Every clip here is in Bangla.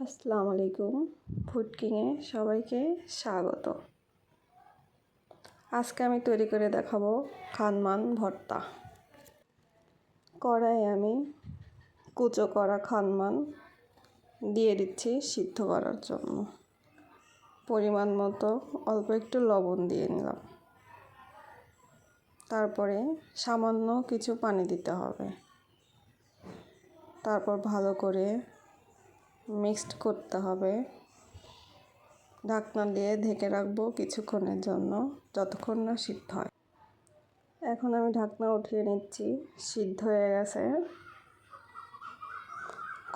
আসসালামু আলাইকুম। ফুড কিংয়ে সবাইকে স্বাগত। আজকে আমি তৈরি করে দেখাবো খানমান ভর্তা। কড়াইয়ে আমি কুচো করা খানমান দিয়ে দিচ্ছি সিদ্ধ করার জন্য। পরিমাণ মতো অল্প একটু লবণ দিয়ে নিলাম। তারপরে সামান্য কিছু পানি দিতে হবে। তারপর ভালো করে মিক্সড করতে হবে। ঢাকনা দিয়ে ঢেকে রাখবো কিছুক্ষণের জন্য, যতক্ষণ না সিদ্ধ হয়। এখন আমি ঢাকনা উঠিয়ে নিচ্ছি। সিদ্ধ হয়ে গেছে।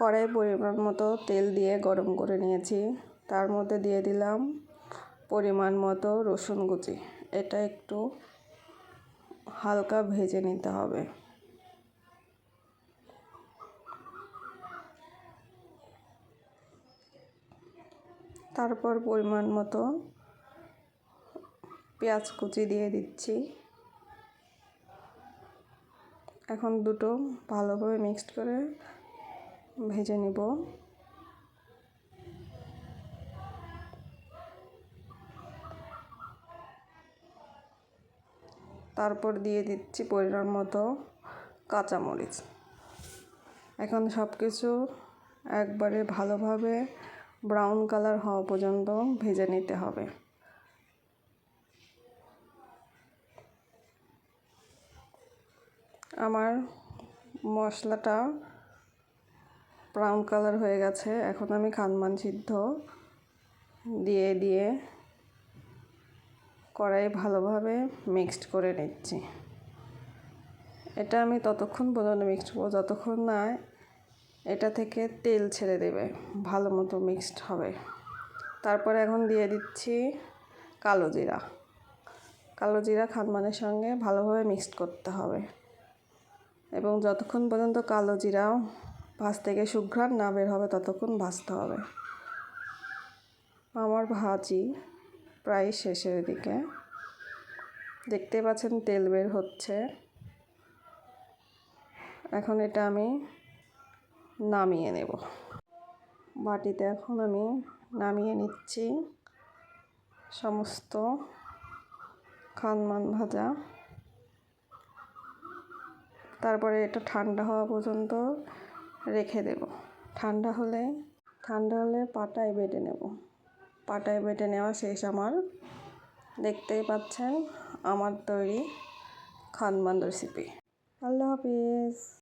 কড়াই পরিমাণ মতো তেল দিয়ে গরম করে নিয়েছি। তার মধ্যে দিয়ে দিলাম পরিমাণ মতো রসুন কুচি। এটা একটু হালকা ভেজে নিতে হবে। তারপর পরিমাণ মতো পেঁয়াজ কুচি দিয়ে দিচ্ছি। এখন দুটো ভালোভাবে মিক্সড করে ভেজে নিব। তারপর দিয়ে দিচ্ছি পরিমাণ মতো কাঁচামরিচ। এখন সব কিছু একবারে ভালোভাবে ব্রাউন কালার হওয়া পর্যন্ত ভেজে নিতে হবে। আমার মশলাটা ব্রাউন কালার হয়ে গেছে। এখন আমি খানমান সিদ্ধ দিয়ে কড়াই ভালোভাবে মিক্সড করে নিচ্ছি। এটা আমি ততক্ষণ পর্যন্ত মিক্সড করব যতক্ষণ না এটা থেকে তেল ছেড়ে দেবে, ভালো মতো মিক্সড হবে। তারপরে এখন দিয়ে দিচ্ছি কালো জিরা। কালো জিরা খানমানের সঙ্গে ভালোভাবে মিক্সড করতে হবে এবং যতক্ষণ পর্যন্ত কালো জিরা ভাজ থেকে সুঘ্রাণ না বের হবে ততক্ষণ ভাজতে হবে। আমার ভাজি প্রায় শেষের দিকে। দেখতে পাচ্ছেন তেল বের হচ্ছে। এখন এটা আমি নামিয়ে নেব। বাটিতে এখন আমি নামিয়ে নিচ্ছি সমস্ত খানমান ভাজা। তারপরে এটা ঠান্ডা হওয়া পর্যন্ত রেখে দেব। ঠান্ডা হলে পাটায় বেটে নেব। পাটায় বেটে নেওয়া শেষ আমার। দেখতেই পাচ্ছেন আমার তৈরি খানমান রেসিপি। আল্লাহ হাফিজ।